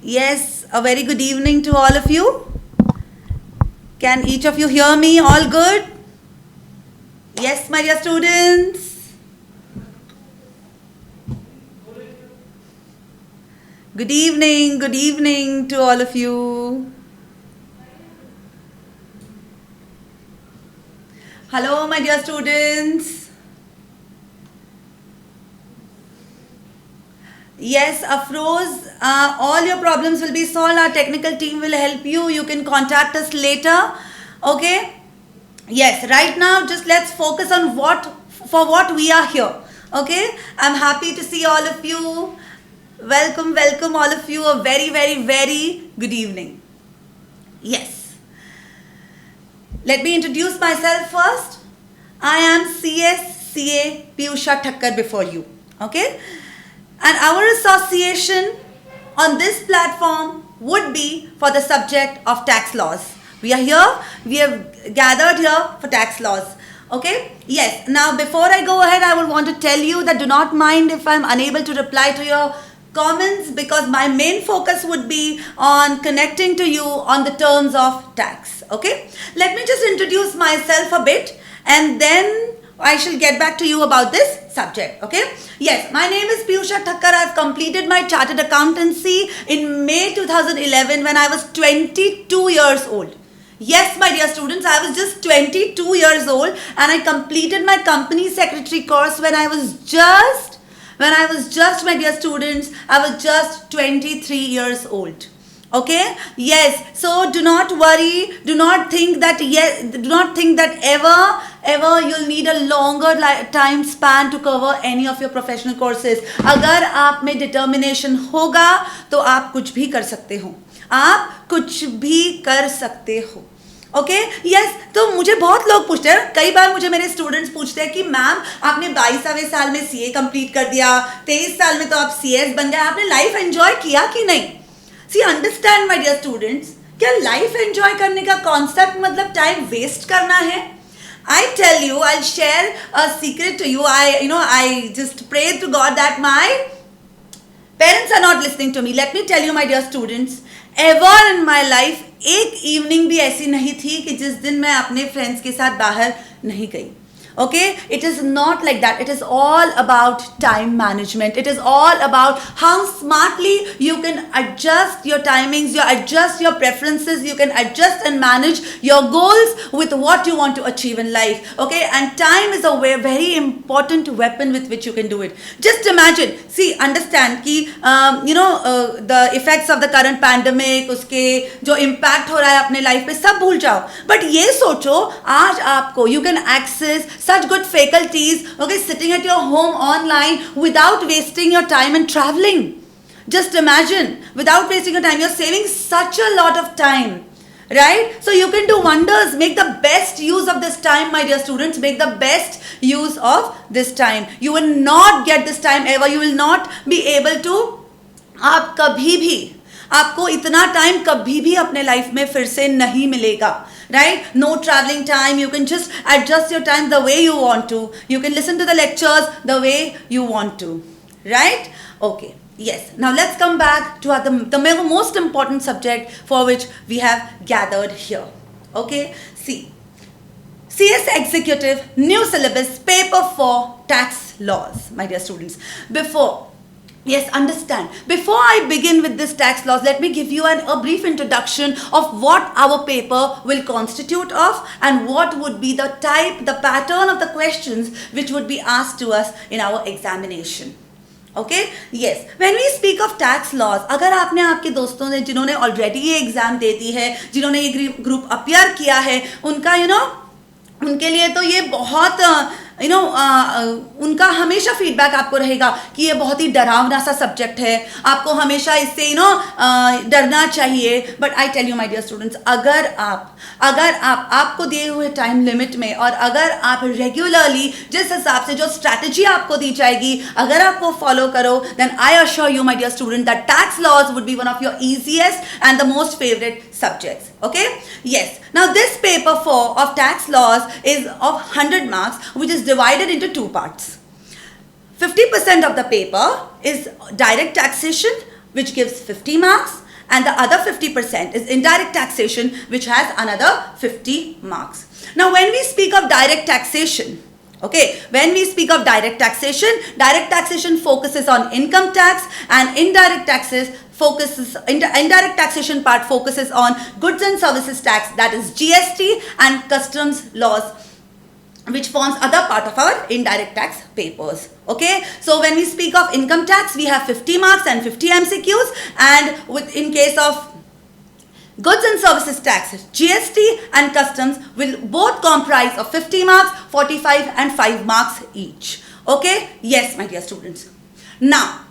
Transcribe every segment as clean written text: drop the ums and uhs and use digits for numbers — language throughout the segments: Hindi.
Yes, a very good evening to all of you. Can each of you hear me? All good? Yes, my dear students. Good evening to all of you. Hello, my dear students. Yes, Afroz, all your problems will be solved. Our technical team will help you. You can contact us later. Okay? Yes, right now just let's focus on what we are here. Okay? I'm happy to see all of you. Welcome all of you. A very good evening. Yes. Let me introduce myself first. I am CSCA Piyusha Thakkar before you. Okay? And our association on this platform would be for the subject of tax laws. We have gathered here for tax laws. Okay? Yes. Now, before I go ahead, I would want to tell you that do not mind if I'm unable to reply to your comments because my main focus would be on connecting to you on the terms of tax. Okay? Let me just introduce myself a bit and then I shall get back to you about this subject. Okay? Yes, my name is Piyusha Thakkar. I've completed my chartered accountancy in May 2011 when I was 22 years old. Yes, my dear students, I was just 22 years old and I completed my company secretary course when I was just, my dear students, I was just 23 years old. Okay? Yes. So do not worry. Do not think that ever you'll need a longer time span to cover any of your professional courses. अगर आप में determination होगा तो आप कुछ भी कर सकते हो. आप कुछ भी कर सकते हो. ओके यस तो मुझे बहुत लोग पूछते हैं कई बार मुझे मेरे स्टूडेंट्स पूछते हैं कि मैम आपने 22वें साल में सीए कंप्लीट कर दिया 23 साल में तो आप सीएस बन गए आपने लाइफ एंजॉय किया कि नहीं सी अंडरस्टैंड माय डियर स्टूडेंट्स क्या लाइफ एंजॉय करने का कॉन्सेप्ट मतलब टाइम वेस्ट करना है I tell you, I'll share a secret to you. I just pray to God that my parents are not listening to me. Let me tell you, my dear students, ever in my life, एक इवनिंग भी ऐसी नहीं थी कि जिस दिन मैं अपने फ्रेंड्स के साथ बाहर नहीं गई. Okay, it is not like that. It is all about time management. It is all about how smartly you can adjust your timings, you adjust your preferences, you can adjust and manage your goals with what you want to achieve in life. Okay, and time is a very important weapon with which you can do it. Just imagine, see, understand कि the effects of the current pandemic, उसके जो impact हो रहा है अपने life पे सब भूल जाओ. But ये सोचो आज आपको you can access such good faculties, okay, sitting at your home online without wasting your time and traveling. Just imagine, without wasting your time, you're saving such a lot of time, right? So you can do wonders. Make the best use of this time, my dear students. Make the best use of this time. You will not get this time ever. You will not be able to, आप कभी भी आपको इतना टाइम कभी भी अपने लाइफ में फिर से नहीं मिलेगा. Right? No traveling time. You can just adjust your time the way you want to. You can listen to the lectures the way you want to. Right? Okay. Yes. Now let's come back to the most important subject for which we have gathered here. Okay. See. CS Executive, new syllabus, paper 4, tax laws, my dear students. Yes, understand. Before I begin with this tax laws, let me give you a brief introduction of what our paper will constitute of and what would be the pattern of the questions which would be asked to us in our examination. Okay? Yes. When we speak of tax laws, अगर आपने आपके दोस्तों ने जिन्होंने already ये एग्जाम दे दी है, जिन्होंने ये ग्रुप अपीयर किया है, उनका उनके लिए तो ये बहुत उनका हमेशा फीडबैक आपको रहेगा कि ये बहुत ही डरावना सा सब्जेक्ट है आपको हमेशा इससे डरना चाहिए. But I tell you my dear students अगर आपको दिए हुए टाइम लिमिट में और अगर आप रेगुलरली जिस हिसाब से जो स्ट्रैटेजी आपको दी जाएगी अगर आप वो फॉलो करो then I assure you my dear student that tax laws would be one of your easiest and the most favourite subjects. Okay? Yes. Now this paper 4 of tax laws is of 100 marks which is divided into two parts. 50% of the paper is direct taxation which gives 50 marks and the other 50% is indirect taxation, which has another 50 marks. Now when we speak of direct taxation, okay, when we speak of direct taxation focuses on income tax, and indirect taxation part focuses on goods and services tax, that is GST, and customs laws, which forms other part of our indirect tax papers. Okay, so when we speak of income tax, we have 50 marks and 50 MCQs, and in case of goods and services tax, GST and customs will both comprise of 50 marks, 45 and 5 marks each. Okay, yes my dear students. Now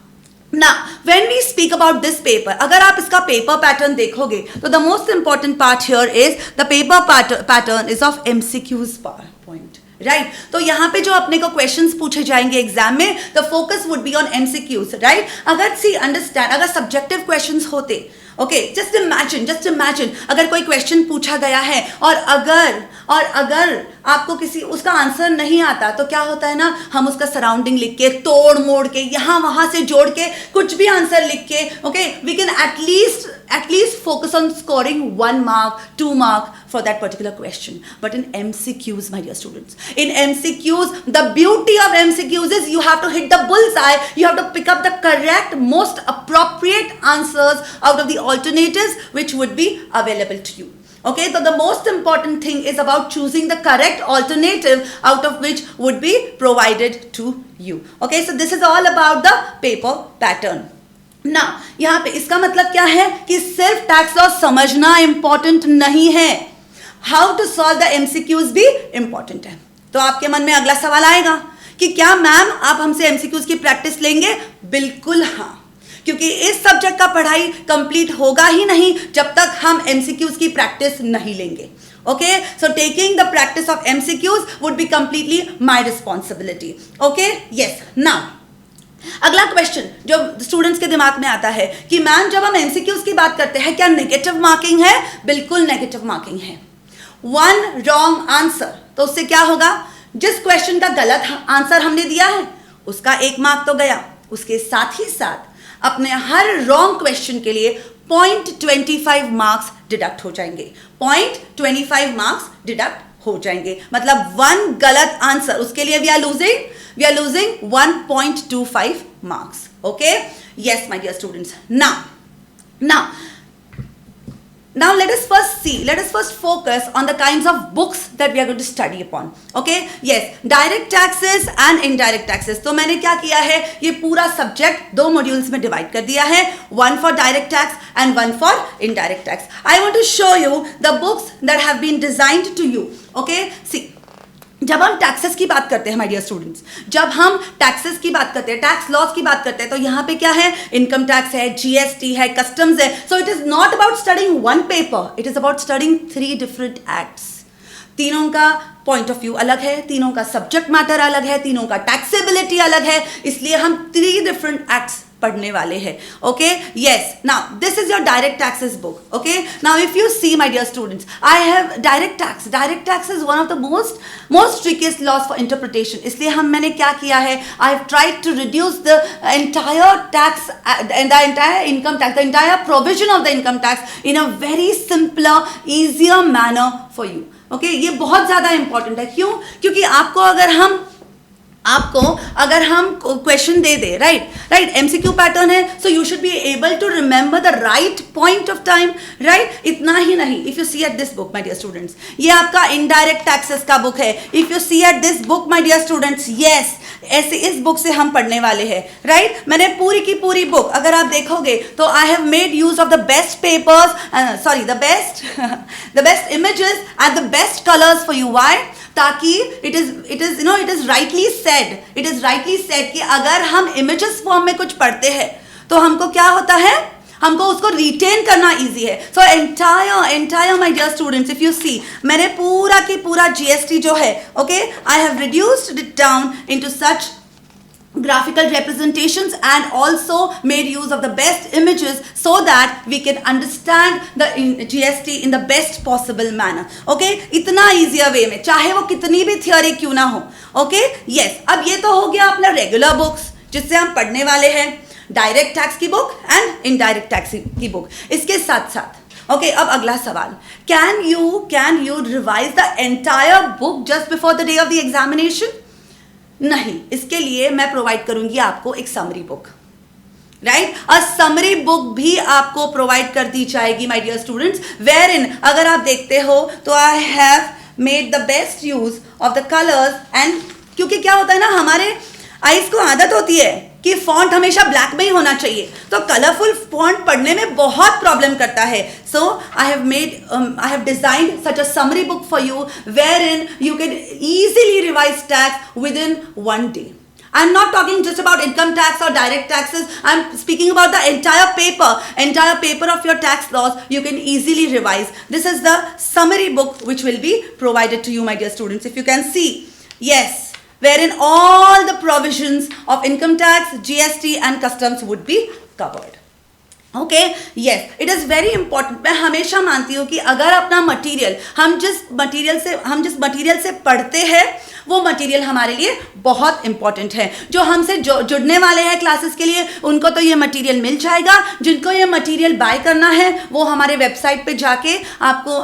when we speak about this paper, अगर आप इसका paper pattern देखोगे तो the most important part here is the paper pattern is of MCQs point. Right तो यहाँ पे जो अपने को क्वेश्चंस पूछे जाएंगे एग्जाम में, the focus would be on MCQs, right. अगर सी अंडरस्टैंड, अगर सब्जेक्टिव क्वेश्चंस होते, ओके, जस्ट इमेजिन अगर कोई क्वेश्चन पूछा गया है और अगर आपको किसी उसका आंसर नहीं आता तो क्या होता है ना, हम उसका सराउंडिंग लिख के, तोड़ मोड़ के, यहाँ वहां से जोड़ के कुछ भी आंसर लिख के, okay, we can at least focus on scoring 1 mark 2 mark for that particular question. But in MCQs, my dear students, in MCQs, the beauty of MCQs is you have to hit the bullseye, you have to pick up the correct, most appropriate answers out of the alternatives which would be available to you. Okay, so the most important thing is about choosing the correct alternative out of which would be provided to you. Okay, so this is all about the paper pattern. Now, यहाँ पे इसका मतलब क्या है कि सिर्फ टैक्स लॉ समझना इंपॉर्टेंट नहीं है, how to solve the MCQs भी इंपॉर्टेंट है. तो आपके मन में अगला सवाल आएगा कि क्या मैम आप हमसे एमसीक्यूज की प्रैक्टिस लेंगे? बिल्कुल हाँ, क्योंकि इस सब्जेक्ट का पढ़ाई कंप्लीट होगा ही नहीं जब तक हम एमसीक्यूज की प्रैक्टिस नहीं लेंगे. Okay, so taking the practice of MCQs would be completely my responsibility. Okay, yes. Now अगला क्वेश्चन जो स्टूडेंट्स के दिमाग में आता है कि मैम जब हम एमसीक्यूज की बात करते हैं क्या नेगेटिव मार्किंग है? बिल्कुल नेगेटिव मार्किंग है. 1 रॉन्ग आंसर, तो उससे क्या होगा, जिस क्वेश्चन का गलत आंसर हमने दिया है उसका 1 मार्क तो गया, उसके साथ ही साथ अपने हर रॉन्ग क्वेश्चन के लिए 0.25 मार्क्स डिडक्ट हो जाएंगे. 0.25 मार्क्स डिडक्ट हो जाएंगे, मतलब 1 गलत आंसर, उसके लिए we are losing 1.25 marks. Okay, yes my dear students. Now let us first focus on the kinds of books that we are going to study upon. Okay, yes, direct taxes and indirect taxes. तो मैंने क्या किया है, ये पूरा सब्जेक्ट 2 मॉड्यूल्स में डिवाइड कर दिया है, 1 for direct tax and 1 for indirect tax. I want to show you the books that have been designed to you. Okay, see, जब हम टैक्सेस की बात करते हैं माय डियर स्टूडेंट्स, जब हम टैक्सेस की बात करते हैं, टैक्स लॉज की बात करते हैं, तो यहाँ पे क्या है, इनकम टैक्स है, जीएसटी है, कस्टम्स है. So it is not about studying 1 paper, it is about studying 3 different acts. तीनों का पॉइंट ऑफ व्यू अलग है, तीनों का सब्जेक्ट मैटर अलग है, तीनों का टैक्सेबिलिटी अलग है, इसलिए हम 3 डिफरेंट एक्ट्स पढ़ने वाले हैं. Okay, yes. Now this is your direct taxes book. Okay, now if you see my dear students, I have direct tax is one of the most trickiest laws for interpretation. इसलिए मैंने क्या किया है, I have tried to reduce the entire tax, the entire income tax, the entire provision of the income tax in a very simpler, easier manner for you. Okay, ये बहुत ज्यादा इंपॉर्टेंट है. क्यों? क्योंकि आपको अगर हम क्वेश्चन दे दे, राइट, एमसीक्यू पैटर्न है, so you should be able to remember the right point of time, right. इतना ही नहीं, if you see at this book my dear students, ये आपका इनडायरेक्ट टैक्सेस का बुक है. If you see at this book my dear students, yes, ऐसे इस बुक से हम पढ़ने वाले हैं, राइट. मैंने पूरी की पूरी बुक अगर आप देखोगे तो I have made use of the best papers, the best images and the best colours for you. Why? ताकि इट इज राइटली सेड कि अगर हम इमेजेस फॉर्म में कुछ पढ़ते हैं तो हमको क्या होता है, हमको उसको रिटेन करना इजी है. So entire my dear students, if you see, मैंने पूरा की पूरा जीएसटी जो है, okay, I have reduced it down into such graphical representations and also made use of the best images so that we can understand the GST in the best possible manner. Okay, इतना easier way में, चाहे वो कितनी भी theory क्यों ना हो. Okay, yes. अब ये तो हो गया अपना regular books जिससे हम पढ़ने वाले हैं. डायरेक्ट टैक्स की बुक एंड इनडायरेक्ट टैक्स की बुक। इसके साथ साथ ओके, अब अगला सवाल, can you revise the entire book just before the day of the examination? नहीं, इसके लिए मैं प्रोवाइड करूंगी आपको एक समरी बुक, राइट? अ समरी बुक भी आपको प्रोवाइड कर दी जाएगी माय डियर स्टूडेंट्स, वेयर इन अगर आप देखते हो तो I have made the best use of the colours and, क्योंकि क्या होता है ना, हमारे आइज को आदत होती है कि फॉन्ट हमेशा ब्लैक में ही होना चाहिए, तो कलरफुल फॉन्ट पढ़ने में बहुत प्रॉब्लम करता है। So I have designed such a summary book for you where in you can easily revise tax within one day. I'm not talking just about income tax or direct taxes. I'm speaking about the entire paper of your tax laws. You can easily revise. This is the summary book which will be provided to you, my dear students. If you can see, yes, wherein all the provisions of income tax, GST and customs would be covered. Okay, yes, it is very important. मैं हमेशा मानती हूँ कि अगर अपना मटेरियल हम जिस मटेरियल से पढ़ते हैं वो मटेरियल हमारे लिए बहुत इंपॉर्टेंट है। जो हमसे जुड़ने वाले हैं क्लासेस के लिए उनको तो ये मटेरियल मिल जाएगा, जिनको ये मटेरियल बाय करना है वो हमारे वेबसाइट पे जाके आपको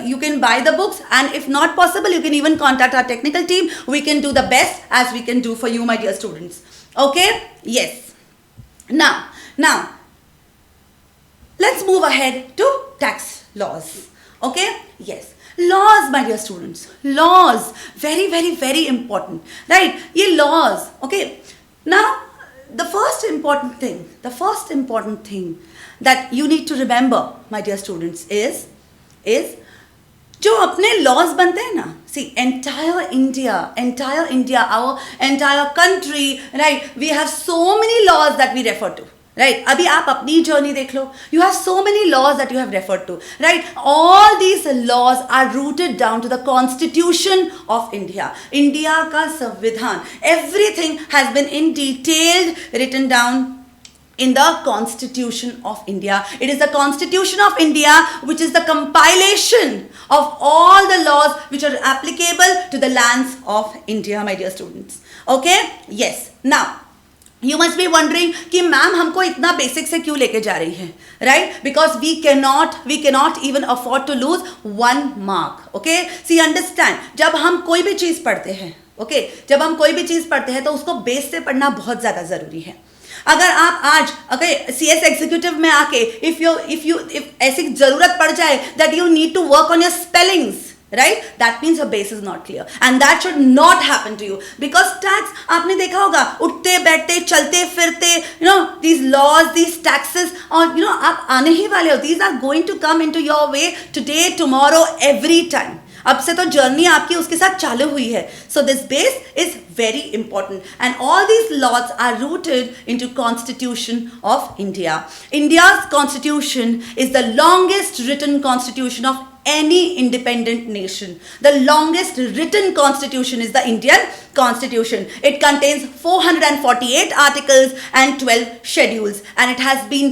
you can buy the books and if not possible you can even contact our technical team. We can do the best as we can do for you my dear students. Okay, yes, now let's move ahead to tax laws. Okay, yes, laws my dear students, laws very very very important, right? Ye laws, okay, now the first important thing that you need to remember my dear students is जो अपने laws बनते हैं ना, see entire India, our entire country, right? We have so many laws that we refer to. Right, अभी आप अपनी जर्नी देख लो, you have so many laws that you have referred to, right? All these laws are rooted down to the Constitution of India. India का संविधान, everything has been in detailed written down in the Constitution of India. It is the Constitution of India which is the compilation of all the laws which are applicable to the lands of India, my dear students. Okay? Yes. Now, you must be wondering कि मैम हमको इतना बेसिक से क्यों लेके जा रही है, right? Because we cannot even afford to lose one mark. Okay? See, understand, जब हम कोई भी चीज़ पढ़ते हैं, okay, जब हम कोई भी चीज़ पढ़ते हैं तो उसको बेस से पढ़ना बहुत ज़्यादा ज़रूरी है। अगर आप आज CS एग्जीक्यूटिव में आके if ऐसी ज़रूरत पड़ जाए that you need to work on your spellings, right? That means your base is not clear and that should not happen to you because tax आपने देखा होगा उठते बैठते चलते फिरते, these laws, these taxes, और आप आने ही वाले हो, these are going to come into your way today, tomorrow, every time. अब से तो जर्नी आपकी उसके साथ चालू हुई है. So this base is very important and all these laws are rooted into Constitution of India. India's constitution is the longest written constitution of any independent nation. The longest written constitution is the Indian Constitution. It contains 448 articles and 12 schedules and it has been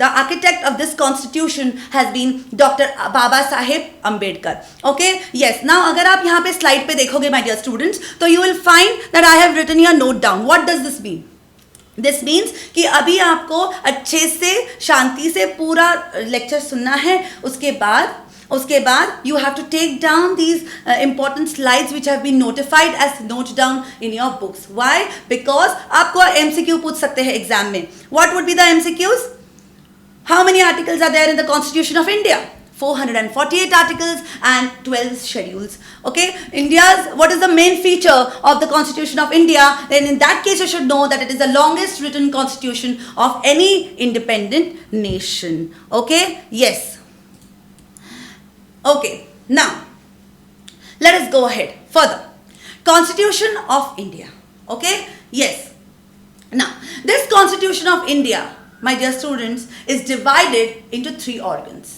the architect of this constitution has been Dr. Baba Saheb Ambedkar. Okay, yes. Now अगर आप यहाँ पे slide पे देखोगे my dear students, तो you will find that I have written here note down. What does this mean? This means कि अभी आपको अच्छे से शांति से पूरा लेक्चर सुनना है. उसके बाद you have to take down these important slides which have been notified as note down in your books. Why? Because आपको MCQ पूछ सकते हैं एग्जाम में. What would be the MCQs? How many articles are there in the Constitution of India? 448 articles and 12 schedules. Okay, what is the main feature of the Constitution of India? Then in that case you should know that it is the longest written constitution of any independent nation. Okay, yes. Okay, now let us go ahead further. Constitution of India. Okay, yes. Now this Constitution of India, my dear students, is divided into 3 organs: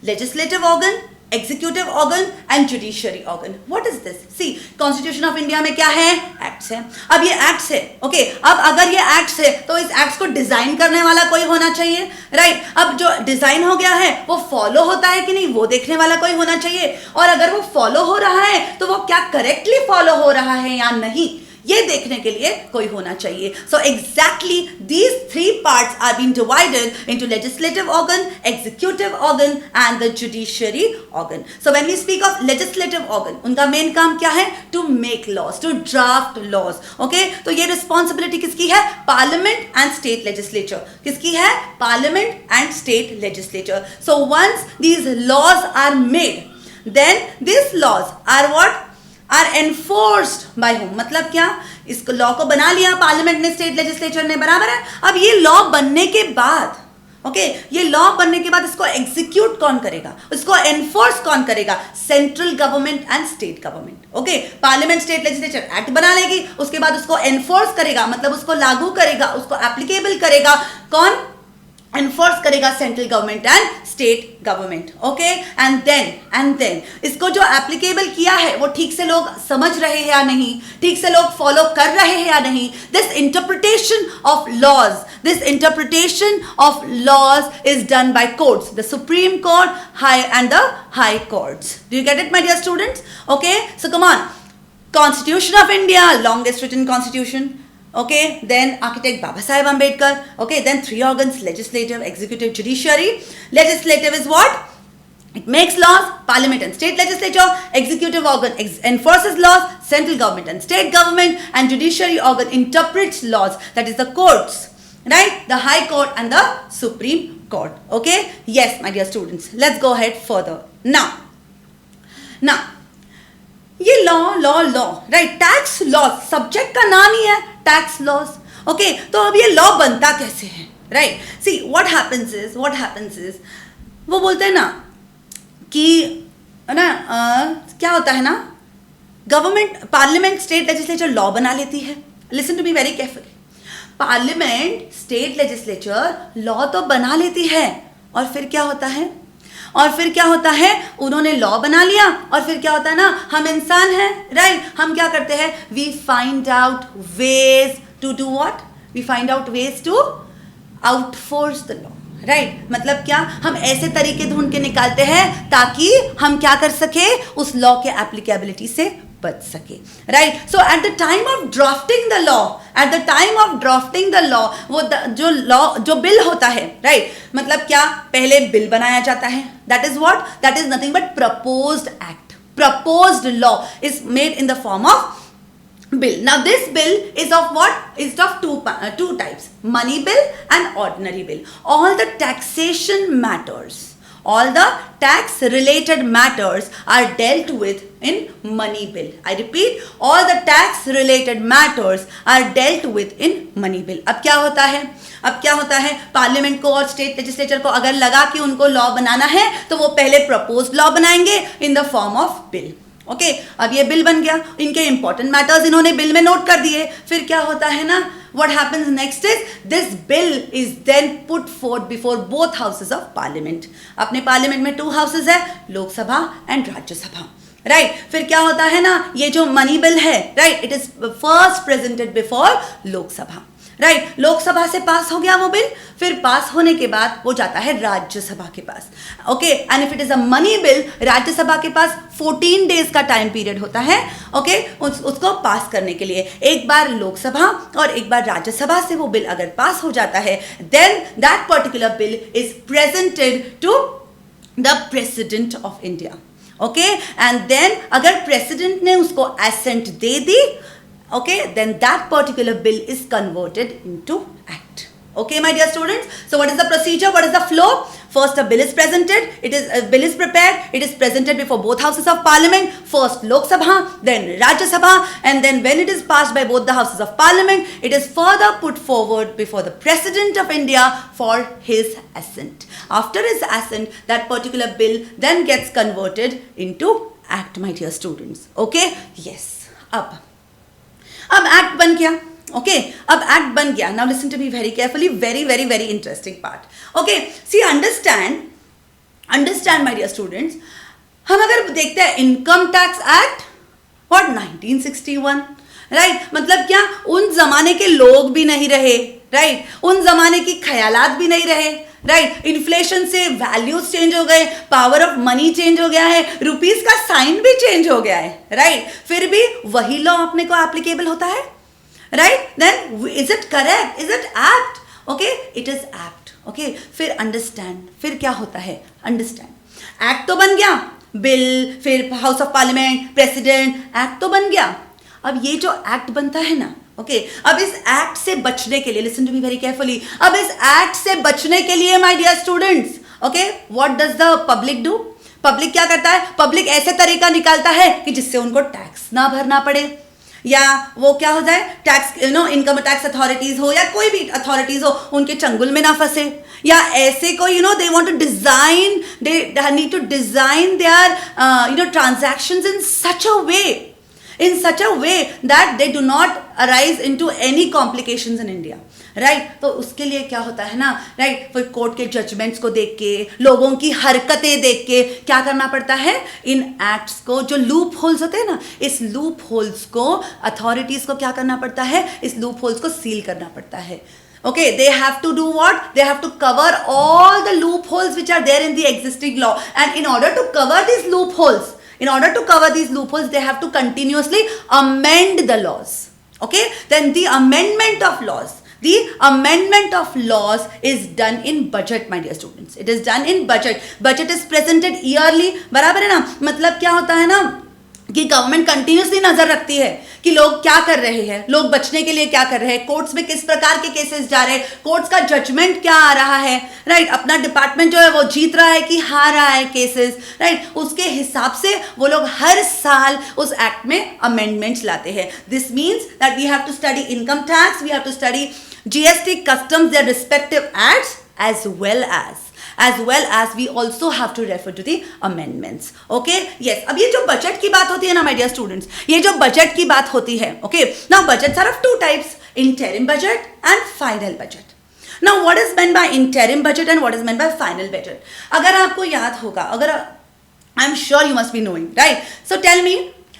legislative organ, executive organ and judiciary organ. What is this? See, Constitution of India में क्या है? Acts है. अब ये Acts है, okay. अब अगर ये Acts है तो इस Acts को डिजाइन करने वाला कोई होना चाहिए, right? अब जो डिजाइन हो गया है वो फॉलो होता है कि नहीं वो देखने वाला कोई होना चाहिए, और अगर वो फॉलो हो रहा है तो वो क्या करेक्टली फॉलो हो रहा है या नहीं ये देखने के लिए कोई होना चाहिए. So exactly these three parts are being divided into legislative organ, executive organ and the judiciary organ. So when we speak of legislative organ, उनका मेन काम क्या है? To make laws, to draft laws. Okay? तो ये responsibility किसकी है? Parliament and state legislature. किसकी है? Parliament and state legislature. So once these laws are made, then these laws are what? Are enforced by whom? मतलब क्या? इसको लॉ को बना लिया पार्लियामेंट ने, स्टेट लेजिस्लेचर ने, बराबर है. अब ये लॉ बनने के बाद, ओके, ये लॉ बनने के बाद इसको एग्जीक्यूट कौन करेगा, इसको एनफोर्स कौन करेगा? Central government and state government. Okay, parliament state legislature act बना लेगी, उसके बाद उसको एनफोर्स करेगा, मतलब उसको लागू करेगा, उसको एप्लीकेबल करेगा कौन? एनफोर्स करेगा central government and state government. Okay, and then इसको जो एप्लीकेबल किया है वो ठीक से लोग समझ रहे हैं या नहीं, ठीक से लोग फॉलो कर रहे हैं या नहीं. This interpretation of laws is done by courts, the Supreme Court, high and the high courts. Do you get it my dear students? Okay, so come on. Constitution of India, longest written constitution. Okay, then architect Baba Saheb Ambedkar. Okay, then three organs: legislative, executive, judiciary. Legislative is what? It makes laws, parliament and state legislature. Executive organ enforces laws, central government and state government. And judiciary organ interprets laws, that is the courts, right? The high court and the supreme court. Okay, yes my dear students, let's go ahead further. Now ये law right, tax law subject का नाम ही है, टैक्स लॉज. ओके, तो अब ये लॉ बनता कैसे है, right? See what happens is वो बोलते हैं ना कि ना क्या होता है ना, government, parliament, state legislature law बना लेती है. Listen to me very carefully. Parliament, state legislature law तो बना लेती है, और फिर क्या होता है? उन्होंने लॉ बना लिया, और फिर क्या होता है ना, हम इंसान हैं, राइट? हम क्या करते हैं? We find out ways to do what? We find out ways to outforce the law, right? मतलब क्या? हम ऐसे तरीके ढूंढ के निकालते हैं ताकि हम क्या कर सके? उस लॉ के एप्लीकेबिलिटी से बच सके, right? So at the time of drafting the law, वो जो बिल होता है, राइट? मतलब क्या? पहले बिल बनाया जाता है, that is what? That is nothing but proposed act. Proposed law is made in the form of bill. Now this bill is of what? Is of two types: money bill and ordinary bill. All the taxation matters, all the tax related matters are dealt with in money bill. I repeat, all the tax related matters are dealt with in money bill. अब क्या होता है? पार्लियामेंट को और स्टेट लेजिस्लेचर को अगर लगा कि उनको लॉ बनाना है, तो वो पहले प्रपोज्ड लॉ बनाएंगे in the form of bill. Okay, अब ये बिल बन गया, इनके इंपॉर्टेंट मैटर्स इन्होंने बिल में नोट कर दिए. फिर क्या होता है ना, what happens next is this bill is then put forth before both houses of parliament. अपने पार्लियामेंट में 2 हाउसेस है, लोकसभा एंड राज्यसभा, राइट? फिर क्या होता है ना, ये जो मनी बिल है, right, it is first presented before Lok Sabha, right? Lok Sabha से पास हो गया वो बिल, फिर पास होने के बाद वो जाता है राज्यसभा के पास. Okay, and if it is a money bill, Rajya Sabha के पास 14 डेज का टाइम पीरियड होता है, ओके, उसको पास करने के लिए. एक बार लोकसभा और एक बार राज्यसभा से वो बिल अगर पास हो जाता है, then that particular bill is presented to the president of India. Okay, and then अगर प्रेसिडेंट ने उसको एसेंट दे दी, okay, then that particular bill is converted into act. Okay, my dear students, so what is the procedure, what is the flow? First a bill is presented, bill is prepared, it is presented before both houses of parliament, first Lok Sabha, then Rajya Sabha, and then when it is passed by both the houses of parliament, it is further put forward before the President of India for his assent. After his assent, that particular bill then gets converted into act, my dear students. Okay, yes. अब एक्ट बन गया. ओके, अब एक्ट बन गया. Now listen to me very carefully, very very very interesting part. Okay, see understand my dear students, हम अगर देखते हैं income tax act what 1961, right? मतलब क्या? उन जमाने के लोग भी नहीं रहे, राइट? उन जमाने की ख्यालात भी नहीं रहे, राइट? इन्फ्लेशन से वैल्यूज चेंज हो गए, पावर ऑफ मनी चेंज हो गया है, रुपीस का साइन भी चेंज हो गया है, राइट? फिर भी वही लॉ अपने को एप्लीकेबल होता है, right? Then is it correct? Is it act? Okay, it is act. Okay, फिर अंडरस्टैंड. फिर क्या होता है? अंडरस्टैंड. एक्ट तो बन गया, बिल, फिर house of parliament, president, act तो बन गया. अब ये जो एक्ट बनता है ना, ओके, अब इस एक्ट से बचने के लिए, listen to me very carefully, अब इस एक्ट से बचने के लिए my dear students, okay, what does the public do? Public क्या करता है? पब्लिक ऐसे तरीका निकालता है कि जिससे उनको टैक्स ना भरना पड़े, या वो क्या हो जाए, टैक्स इनकम टैक्स अथॉरिटीज हो या कोई भी अथॉरिटीज हो उनके चंगुल में ना फंसे, या ऐसे कोई they want to design, they need to design their transactions in such a way that they do not arise into any complications in India. Right? तो उसके लिए क्या होता है ना, राइट, फिर कोर्ट के जजमेंट्स को देख के, लोगों की हरकतें देख के क्या करना पड़ता है, इन एक्ट्स को, जो लूप होल्स होते हैं ना, इस लूप होल्स को अथॉरिटीज को क्या करना पड़ता है, इस लूप होल्स को सील करना पड़ता है. Okay, they have to do what? They have to cover all the loopholes which are there in the existing law, and in order to cover these loopholes, they have to continuously amend the laws. Okay, then the amendment of laws is done in budget, my dear students. It is done in budget. Budget is presented yearly. बराबर है ना? मतलब क्या होता है ना कि गवर्नमेंट कंटिन्यूसली नजर रखती है कि लोग क्या कर रहे हैं, लोग बचने के लिए क्या कर रहे हैं, कोर्ट्स में किस प्रकार के केसेस जा रहे हैं, कोर्ट्स का जजमेंट क्या आ रहा है, राइट, अपना डिपार्टमेंट जो है वो जीत रहा है कि हार रहा है केसेस, राइट, उसके हिसाब से वो लोग हर साल उस एक्ट में अमेंडमेंट्स लाते हैं. This means that we have to study income tax, we have to study GST, customs, their respective acts, as well as we also have to refer to the amendments. Okay, yes. अब ये जो बजट की बात होती है ना my dear students, ये जो बजट की बात होती है, okay, now budgets are of two types, interim budget and final budget. Now what is meant by interim budget and what is meant by final budget? अगर आपको याद होगा, अगर I'm sure you must be knowing, right? So tell me,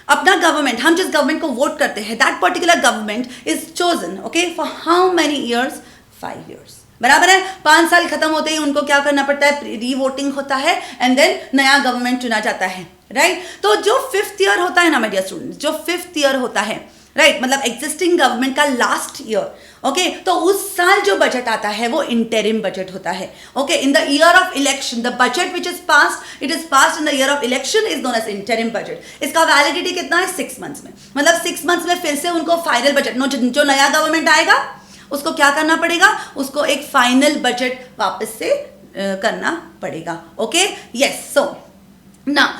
अपना गवर्नमेंट, हम जिस गवर्नमेंट को वोट करते हैं, that particular government is chosen, okay, for how many years? 5 years. बराबर है? 5 साल खत्म होते ही उनको क्या करना पड़ता है? री वोटिंग होता है एंड देन नया गवर्नमेंट चुना जाता है, राइट? तो जो 5th ईयर होता है ना माय डियर स्टूडेंट्स, जो 5th ईयर होता है, राइट, मतलब एग्जिस्टिंग गवर्नमेंट का लास्ट ईयर, ओके, तो उस साल जो बजट आता है वो इंटरिम बजट होता है. Okay, in the year of election the budget which is passed, it is passed in the year of election is known as interim budget. इसका वैलिडिटी कितना है? 6 months में. मतलब 6 months में फिर से उनको फाइनल बजट, जो नया गवर्नमेंट आएगा उसको क्या करना पड़ेगा? उसको एक फाइनल बजट वापस से करना पड़ेगा. Okay, yes. सो ना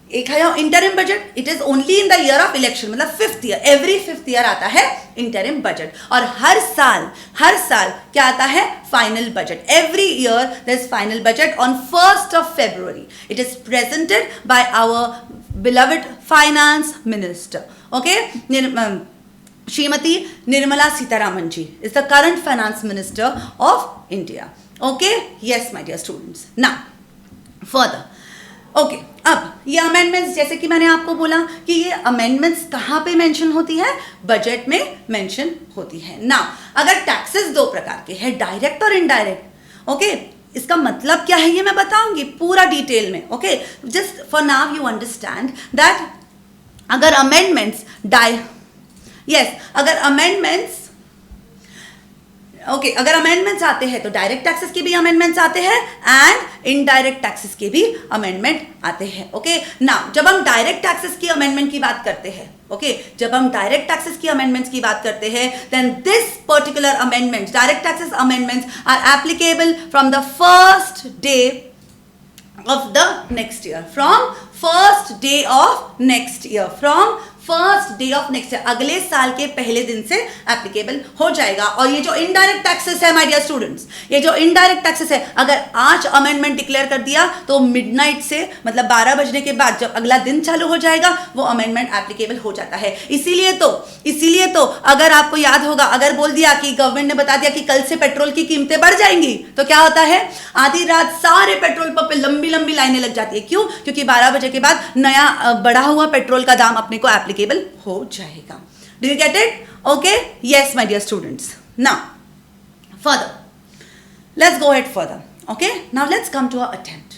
एक है interim budget, it is only in the year of election, मतलब 5th year, every 5th year आता है इंटरिम बजट. और हर साल क्या आता है? Final budget. Every year there is final budget on 1st of February. It is presented by our beloved finance minister. Okay, Shrimati Nirmala Sitharaman ji is the current finance minister of India. Okay, yes my dear students. Now further, okay, अब ये अमेंडमेंट्स, जैसे कि मैंने आपको बोला कि ये अमेंडमेंट्स कहाँ पे मेंशन होती है? बजट में मेंशन होती है. नाउ अगर टैक्सेस 2 प्रकार के हैं, डायरेक्ट और इनडायरेक्ट, ओके, इसका मतलब क्या है ये मैं बताऊंगी पूरा डिटेल में. Okay, just for now you understand that अगर अमेंडमेंट्स अगर अमेंडमेंट्स आते हैं तो डायरेक्ट टैक्सेस के भी अमेंडमेंट्स आते हैं एंड इनडायरेक्ट टैक्सेस के भी अमेंडमेंट आते हैं. ओके, नाउ जब हम डायरेक्ट टैक्सेस की अमेंडमेंट की बात करते हैं, ओके, जब हम डायरेक्ट टैक्सेस की अमेंडमेंट्स की बात करते हैं, then this particular amendments, direct taxes amendments are applicable from the first day of the next year, from first day of next year, अगले साल के पहले दिन से एप्लीकेबल हो जाएगा. और ये जो इनडायरेक्ट टैक्सेस है माय डियर स्टूडेंट्स, ये जो इनडायरेक्ट टैक्सेस है, अगर आज अमेंडमेंट डिक्लेयर कर दिया तो मिडनाइट से, मतलब 12 बजने के बाद जब अगला दिन चालू हो जाएगा वो अमेंडमेंट एप्लीकेबल हो जाता है. इसीलिए तो अगर आपको याद होगा, अगर बोल दिया कि गवर्नमेंट ने बता दिया कि कल से पेट्रोल की कीमतें बढ़ जाएंगी, तो क्या होता है? आधी रात सारे पेट्रोल पंप पे लंबी लाइनें लग जाती है. क्यों? क्योंकि 12 बजे के बाद नया बढ़ा हुआ पेट्रोल का दाम अपने को एप्लीकेबल हो जाएगा. Do you get it? Okay, yes my dear students. Now further, let's go head further. Okay, now let's come to our attempt.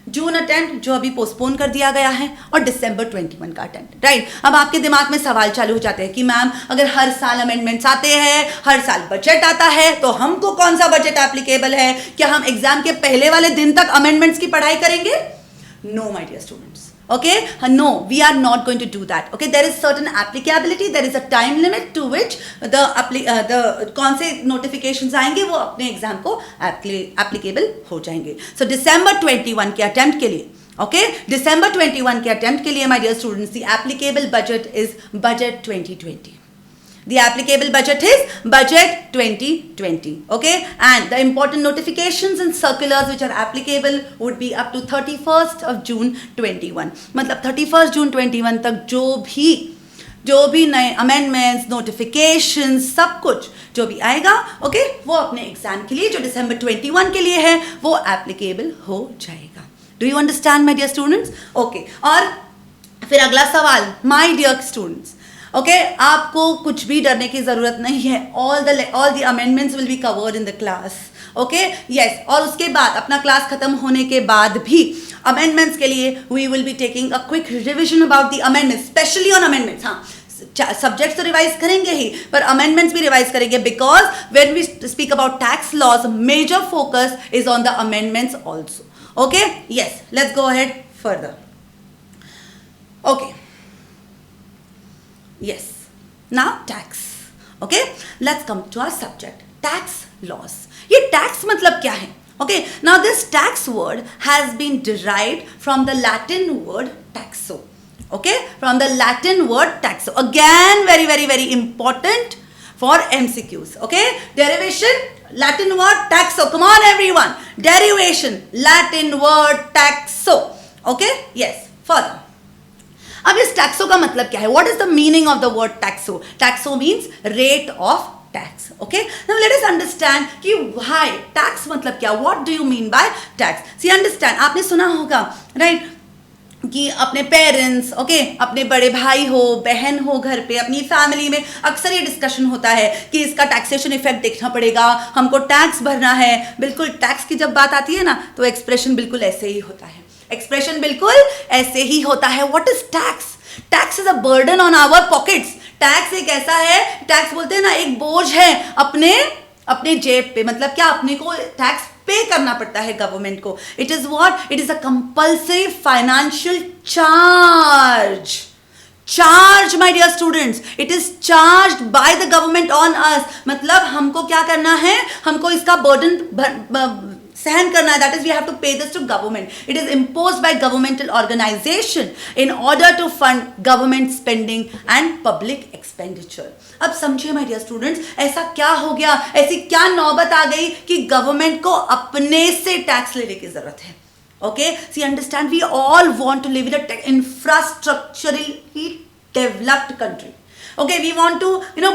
June attempt जो अभी पोस्टपोन कर दिया गया है, और दिसंबर 21 का अटेम्प्ट, राइट। अब आपके दिमाग में सवाल चालू हो जाते हैं कि मैम अगर हर साल अमेंडमेंट्स आते हैं, हर साल बजट आता है, तो हमको कौन सा बजट एप्लीकेबल है? क्या हम एग्जाम के पहले वाले दिन तक अमेंडमेंट्स की पढ़ाई करेंगे? No my dear students, okay, no, we are not going to do that. Okay, there is certain applicability, there is a time limit to which the कौन से notifications आएंगे वो अपने एग्जाम को applicable हो जाएंगे. So December 21 के attempt के लिए, okay, December 21 के attempt के लिए my dear students, the applicable budget is budget 2020. The applicable budget is budget 2020, okay, and the important notifications and circulars which are applicable would be up to 31st of June 21. मतलब 31st June 21 तक जो भी नए अमेंडमेंट्स, नोटिफिकेशंस, सब कुछ जो भी आएगा, ओके, वो अपने एग्जाम के लिए जो दिसंबर 21 के लिए है वो एप्लीकेबल हो जाएगा. Do you understand my dear students? Okay, और फिर अगला सवाल, माय डियर स्टूडेंट्स, ओके, आपको कुछ भी डरने की जरूरत नहीं है. All the amendments will be covered in the class, okay, yes. और उसके बाद अपना क्लास खत्म होने के बाद भी अमेंडमेंट्स के लिए we will be taking a quick revision about the amendments, specially on amendments. हाँ, सब्जेक्ट्स तो रिवाइज करेंगे ही, पर अमेंडमेंट्स भी रिवाइज करेंगे, because when we speak about tax laws, major focus is on the amendments also. Okay, yes, let's go ahead further. Okay, yes, now tax. Okay, let's come to our subject, tax laws. ये tax मतलब क्या है? Okay, now this tax word has been derived from the Latin word taxo. Okay, from the Latin word taxo. Again, very very very important for MCQs. Okay, derivation, Latin word taxo. Come on everyone, derivation, Latin word taxo. Okay, yes, further. अब इस टैक्सो का मतलब क्या है? What is the meaning of the word taxo? Taxo means rate of tax. Okay, now let us understand कि व्हाई टैक्स मतलब क्या, what do you mean by tax? See understand, आपने सुना होगा, राइट, कि अपने पेरेंट्स, ओके, अपने बड़े भाई हो, बहन हो, घर पे अपनी फैमिली में अक्सर ये डिस्कशन होता है कि इसका टैक्सेशन इफेक्ट देखना पड़ेगा, हमको टैक्स भरना है. बिल्कुल, टैक्स की जब बात आती है ना, तो एक्सप्रेशन बिल्कुल ऐसे ही होता है. एक्सप्रेशन बिल्कुल ऐसे ही होता है. What is tax? Tax is a burden on our pockets. Tax एक ऐसा है, टैक्स बोलते हैं ना, एक बोझ है अपने जेब पे. मतलब क्या, अपने को टैक्स पे करना पड़ता है गवर्नमेंट को. It is what? It is a compulsory financial charge my dear students. It is charged by the government on us. मतलब हमको क्या करना है, हमको इसका बर्डन सहन करना है. That is we have to pay this to government. It is imposed by governmental organisation in order to fund government spending and public expenditure. अब समझिए माय डियर स्टूडेंट्स, ऐसा क्या हो गया, ऐसी क्या नौबत आ गई कि गवर्नमेंट को अपने से टैक्स लेने की जरूरत है. Okay, see understand, we all want to live in a infrastructurally developed country. Okay, we want to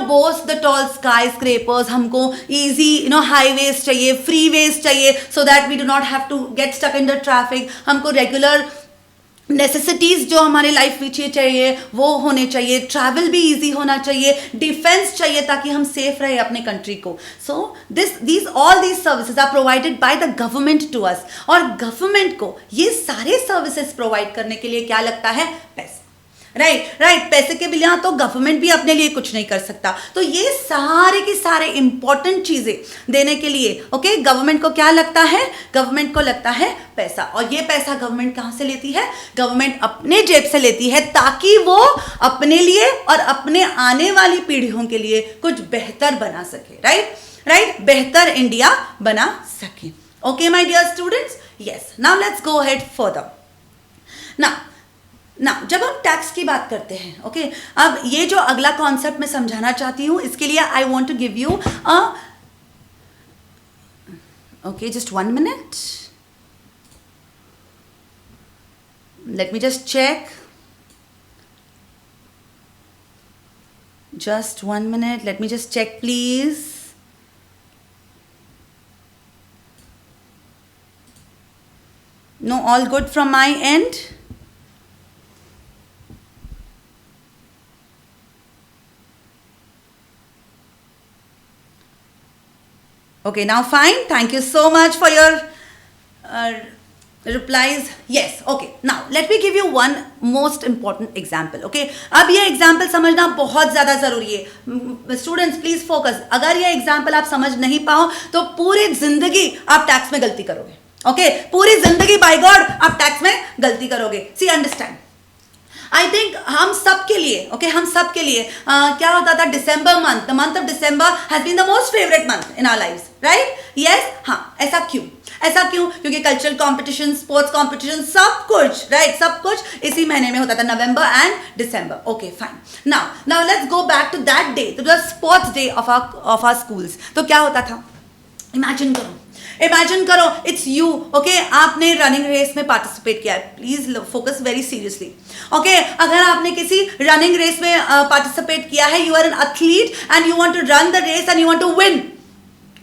boast the tall skyscrapers. हमको easy highways चाहिए, freeways चाहिए, so that we do not have to get stuck in the traffic. हमको regular necessities जो हमारे लाइफ में चाहिए वो होने चाहिए. ट्रैवल भी इजी होना चाहिए, डिफेंस चाहिए ताकि हम सेफ रहे अपने कंट्री को. सो all these services are provided by the government to us. और गवर्नमेंट को ये सारे सर्विसेज प्रोवाइड करने के लिए क्या लगता है? पैसा. राइट, पैसे के बिना तो गवर्नमेंट भी अपने लिए कुछ नहीं कर सकता. तो ये सारे के सारे इंपॉर्टेंट चीजें देने के लिए, ओके, गवर्नमेंट को क्या लगता है? गवर्नमेंट को लगता है पैसा. और ये पैसा गवर्नमेंट कहां से लेती है? गवर्नमेंट अपने जेब से लेती है, ताकि वो अपने लिए और अपने आने वाली पीढ़ियों के लिए कुछ बेहतर बना सके. राइट, बेहतर इंडिया बना सके. Okay my dear students, yes, now let's go ahead further. ना जब हम टैक्स की बात करते हैं, ओके, अब ये जो अगला कॉन्सेप्ट मैं समझाना चाहती हूं, इसके लिए I want to give you okay, just 1 minute, let me just check, just 1 minute, let me just check please. No, all good from my end. Okay, now fine. Thank you so much for your replies yes. Okay, now let me give you one most important example. Okay, अब ये example समझना बहुत ज़्यादा ज़रूरी है. Students please focus. अगर ये example आप समझ नहीं पाओ तो पूरी जिंदगी आप टैक्स में गलती करोगे. Okay, पूरी जिंदगी by God आप टैक्स में गलती करोगे. See, understand. आई थिंक हम सब के लिए, ओके, हम सब के लिए क्या होता था, December month, the month of December has been the most favourite month in our lives, right? Yes, हाँ. ऐसा क्यों? ऐसा क्यों? क्योंकि कल्चरल कंपटीशन, स्पोर्ट्स कंपटीशन, सब कुछ, राइट, सब कुछ इसी महीने में होता था, November and December. Okay, fine. Now let's go back to that day, to the sports day of our schools. तो क्या होता था? इमेजिन करो इट्स यू. ओके, आपने रनिंग रेस में पार्टिसिपेट किया है. Please focus very seriously. Okay, अगर आपने किसी रनिंग रेस में पार्टिसिपेट किया है, you are an athlete and you want to run the race and you want to win.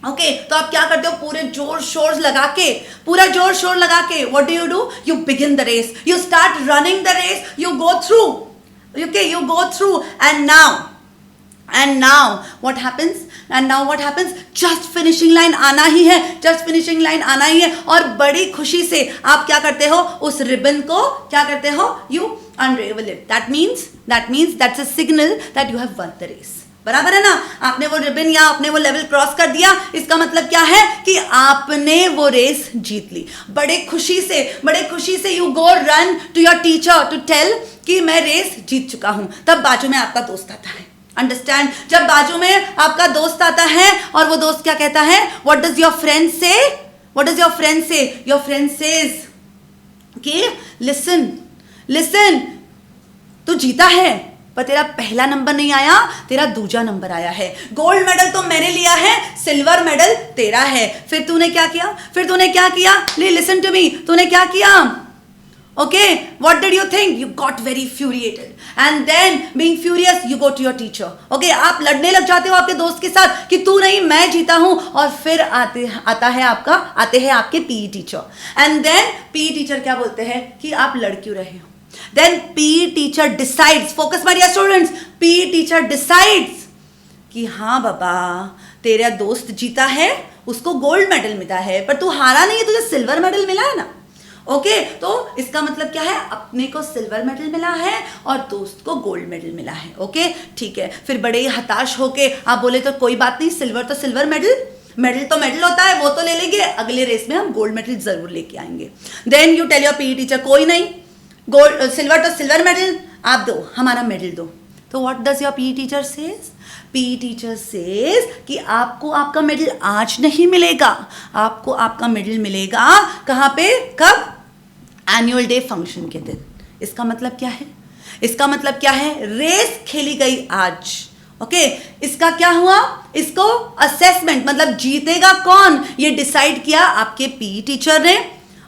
Okay, तो आप क्या करते हो? पूरे जोर शोर लगा के what do? You begin the race, you start running the race, you go through. Okay, you go through and now what happens? Just finishing line आना ही है और बड़ी खुशी से आप क्या करते हो? उस रिबन को क्या करते हो? You unravel it. That means that's a signal that you have won the race. बराबर है ना? आपने वो रिबन या आपने वो लेवल क्रॉस कर दिया, इसका मतलब क्या है कि आपने वो रेस जीत ली. बड़े खुशी से you go run to your teacher to tell कि मैं रेस जीत चुका हूं. तब बाजू में आपका दोस्त आता है. अंडरस्टैंड? जब बाजू में आपका दोस्त आता है और वो दोस्त क्या कहता है? व्हाट डज योर फ्रेंड से? योर फ्रेंड सेज कि लिसन, तू जीता है पर तेरा पहला नंबर नहीं आया, तेरा दूसरा नंबर आया है. गोल्ड मेडल तो मैंने लिया है, सिल्वर मेडल तेरा है. फिर तूने क्या किया? Listen to me. तूने क्या किया? Okay, what did you think? You got very infuriated, and then being furious, you go to your teacher. Okay, आप लड़ने लग जाते हो आपके दोस्त के साथ कि तू नहीं, मैं जीता हूँ. और फिर आते हैं आपके PE teacher, and then PE teacher क्या बोलते हैं कि आप लड़ क्यों रहे हो? Then PE teacher decides, focus my dear students, PE teacher decides कि हाँ बाबा, तेरा दोस्त जीता है, उसको गोल्ड मेडल मिला है, पर तू हारा नहीं है, तुझे सिल्वर मेडल मिला है ना. ओके, तो इसका मतलब क्या है? अपने को सिल्वर मेडल मिला है और दोस्त को गोल्ड मेडल मिला है. ओके, ठीक है. फिर बड़े ही हताश होके आप बोले तो कोई बात नहीं, सिल्वर तो सिल्वर मेडल तो मेडल होता है, वो तो ले लेंगे, अगले रेस में हम गोल्ड मेडल जरूर लेके आएंगे. Then you tell your PE teacher, कोई नहीं, सिल्वर तो सिल्वर मेडल आप दो, हमारा मेडल दो. तो what does your PE teacher says? PE teacher says कि आपको आपका मेडल आज नहीं मिलेगा, आपको आपका मेडल मिलेगा कहाँ पे, कब? एनुअल डे फंक्शन के दिन. इसका मतलब क्या है? रेस खेली गई आज. ओके, इसका क्या हुआ? इसको असेसमेंट, मतलब जीतेगा कौन, ये डिसाइड किया आपके PE टीचर ने.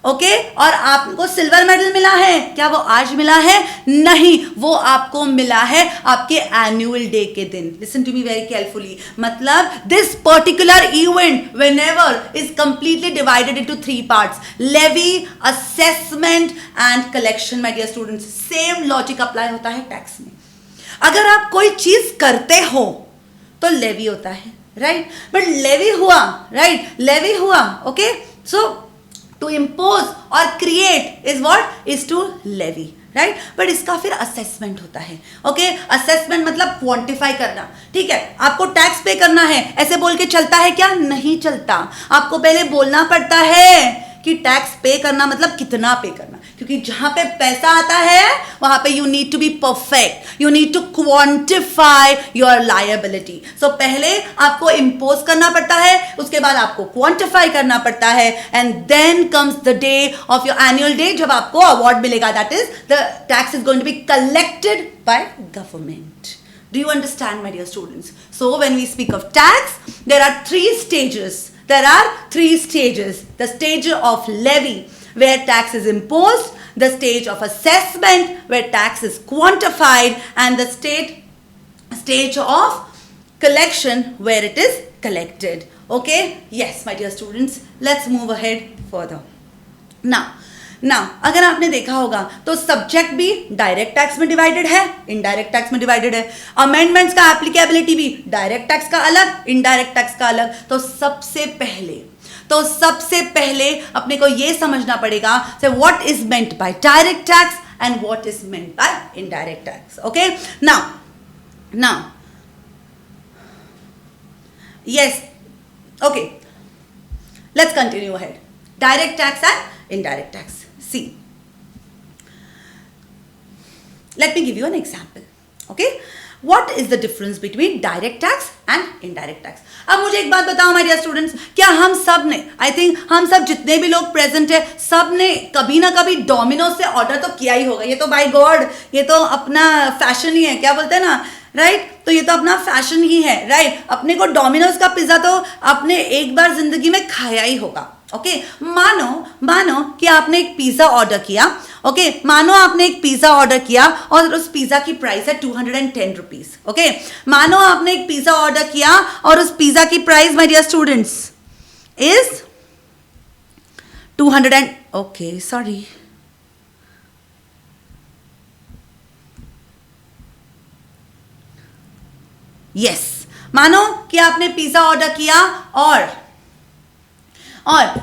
ओके, और आपको सिल्वर मेडल मिला है. क्या वो आज मिला है? नहीं, वो आपको मिला है आपके एनुअल डे के दिन. Listen to me very carefully. मतलब this particular event whenever is completely divided into 3 parts: levy, assessment and collection. My dear students, same logic apply होता है टैक्स में. अगर आप कोई चीज करते हो तो लेवी होता है, राइट? बट लेवी हुआ, okay. So to impose or create is what is to levy, right? but इसका फिर assessment होता है. okay, assessment मतलब क्वांटिफाई करना. ठीक है, आपको टैक्स पे करना है, ऐसे बोल के चलता है क्या? नहीं चलता. आपको पहले बोलना पड़ता है कि टैक्स पे करना मतलब कितना पे करना, क्योंकि जहां पे पैसा आता है वहां पे you need to be perfect, you need to quantify your liability. So पहले आपको इम्पोज करना पड़ता है, उसके बाद आपको क्वांटिफाई करना पड़ता है, and then comes the day of your annual day जब आपको अवार्ड मिलेगा. That is the tax is going to be collected by government. Do you understand, my dear students? So when we speak of tax, there are 3 stages. The stage of levy, where tax is imposed, the stage of assessment, where tax is quantified, and the stage of collection, where it is collected. Okay? Yes, my dear students, let's move ahead further. Now, अगर आपने देखा होगा तो सब्जेक्ट भी डायरेक्ट टैक्स में डिवाइडेड है, इनडायरेक्ट टैक्स में डिवाइडेड है. अमेंडमेंट्स का एप्लीकेबिलिटी भी डायरेक्ट टैक्स का अलग, इनडायरेक्ट टैक्स का अलग. तो सबसे पहले तो सबसे पहले अपने को ये समझना पड़ेगा से what is meant by direct tax and what is meant by indirect tax. Okay, now yes, okay, let's continue ahead. Direct tax and indirect tax. See, let me give you an example. Okay, what is the difference between direct tax and indirect tax? अब मुझे एक बात बताओ माय डियर स्टूडेंट्स, क्या हम सब ने, आई थिंक हम सब जितने भी लोग प्रेजेंट है, सब ने कभी ना कभी डोमिनोज से ऑर्डर तो किया ही होगा. ये तो बाय गॉड, ये तो अपना फैशन ही है, क्या बोलते हैं ना, राइट? तो ये तो अपना फैशन ही है, राइट? अपने को डोमिनोज का पिज्जा तो आपने एक बार जिंदगी में खाया ही होगा. ओके, मानो कि आपने एक पिज्जा ऑर्डर किया. ओके, मानो आपने एक पिज्जा ऑर्डर किया और उस पिज्जा की प्राइस है 210 रुपीज. ओके, मानो आपने एक पिज्जा ऑर्डर किया और उस पिज्जा की price my dear students is 200. Okay, sorry, yes, मानो कि आपने पिज्जा ऑर्डर किया और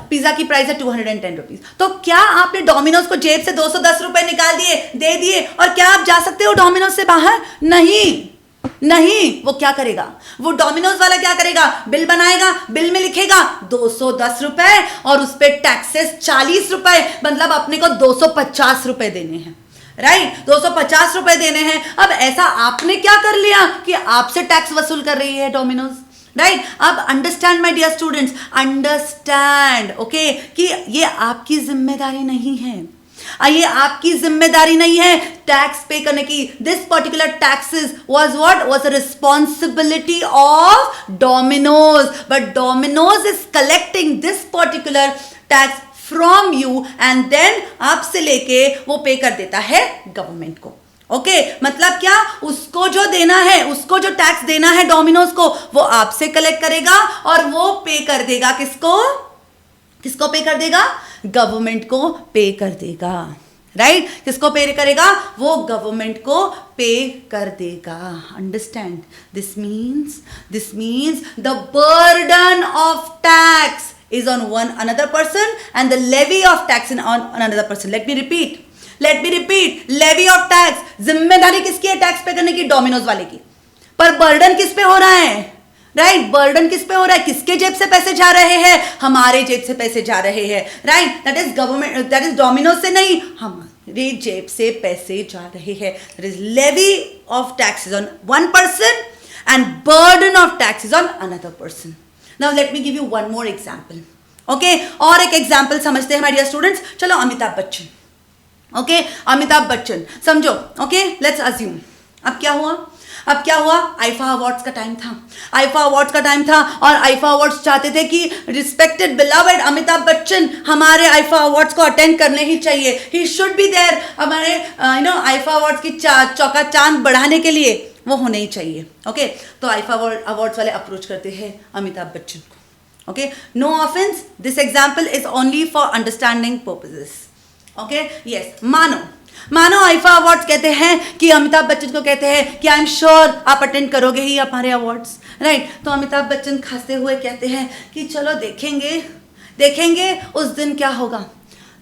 पिज्जा की प्राइस है 210 रुपीज. तो क्या आपने डोमिनोज को जेब से 210 रुपए निकाल दिए, दे दिए, और क्या आप जा सकते हो डोमिनोज से बाहर? नहीं. वो क्या करेगा, वो डोमिनोज वाला क्या करेगा, बिल बनाएगा, बिल में लिखेगा 210 रुपए और उस पर टैक्सेस 40 रुपए, मतलब अपने को 250 रुपए देने हैं, राइट? 250 रुपए देने हैं. अब ऐसा आपने क्या कर लिया कि आपसे टैक्स वसूल कर रही है डोमिनोज, राइट? अब understand my dear students, understand, okay, कि ये आपकी जिम्मेदारी नहीं है, ये आपकी जिम्मेदारी नहीं है टैक्स पे करने की. This particular taxes was what, was a responsibility of Domino's, but Domino's is collecting this particular tax from you and then आपसे लेके वो पे कर देता है गवर्नमेंट को. ओके, मतलब क्या, उसको जो देना है, उसको जो टैक्स देना है डोमिनोज को, वो आपसे कलेक्ट करेगा और वो पे कर देगा किसको पे कर देगा? गवर्नमेंट को पे कर देगा, राइट? किसको पे करेगा? वो गवर्नमेंट को पे कर देगा. Understand? This means the burden of tax is on another person and the levy of tax on another person. Let me repeat, levy of tax, जिम्मेदारी किसकी है टैक्स पे करने की? डोमिनोज वाले की. पर बर्डन किस पे हो रहा है, राइट? बर्डन किस पे हो रहा है? किसके जेब से पैसे जा रहे हैं? हमारे जेब से पैसे जा रहे हैं, right? That is government, that is Domino's से नहीं, हमारे जेब से पैसे जा रहे हैं. That is levy of taxes on one person and burden of taxes on another person. Now let me give you one more example. Okay, और एक एग्जाम्पल समझते हैं my dear students. चलो, अमिताभ बच्चन. ओके, अमिताभ बच्चन समझो. ओके, लेट्स अज्यूम अब क्या हुआ, आईफा अवार्ड्स का टाइम था और आईफा अवार्ड्स चाहते थे कि रिस्पेक्टेड बिलवेड अमिताभ बच्चन हमारे आईफा अवार्ड्स को अटेंड करने ही चाहिए. He should be there. हमारे आईफा अवार्ड्स की चौका चांद बढ़ाने के लिए वो होने ही चाहिए. ओके, तो आईफा अवार्ड्स वाले अप्रोच करते हैं अमिताभ बच्चन को. Okay, no offense, this example is only for understanding purposes. Okay, yes, मानो आईफा अवार्ड्स कहते हैं कि अमिताभ बच्चन को कहते हैं कि आई एम श्योर आप अटेंड करोगे ही हमारे अवार्ड्स, राइट? तो अमिताभ बच्चन खांसते हुए कहते हैं कि चलो देखेंगे उस दिन क्या होगा.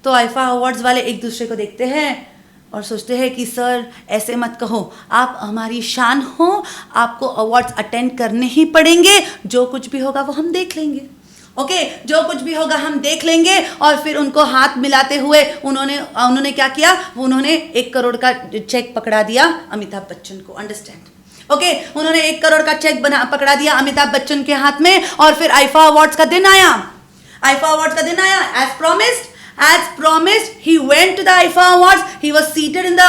तो आईफा अवार्ड्स वाले एक दूसरे को देखते हैं और सोचते हैं कि सर ऐसे मत कहो, आप हमारी शान हो, आपको अवार्ड्स अटेंड करने ही पड़ेंगे, जो कुछ भी होगा वो हम देख लेंगे. ओके, जो कुछ भी होगा हम देख लेंगे. और फिर उनको हाथ मिलाते हुए उन्होंने क्या किया, उन्होंने 1 करोड़ का चेक पकड़ा दिया अमिताभ बच्चन को. अंडरस्टैंड? ओके, उन्होंने 1 करोड़ का चेक पकड़ा दिया अमिताभ बच्चन के हाथ में और फिर आईफा अवार्ड्स का दिन आया. As promised, he went to the IIFA Awards. He was seated in the,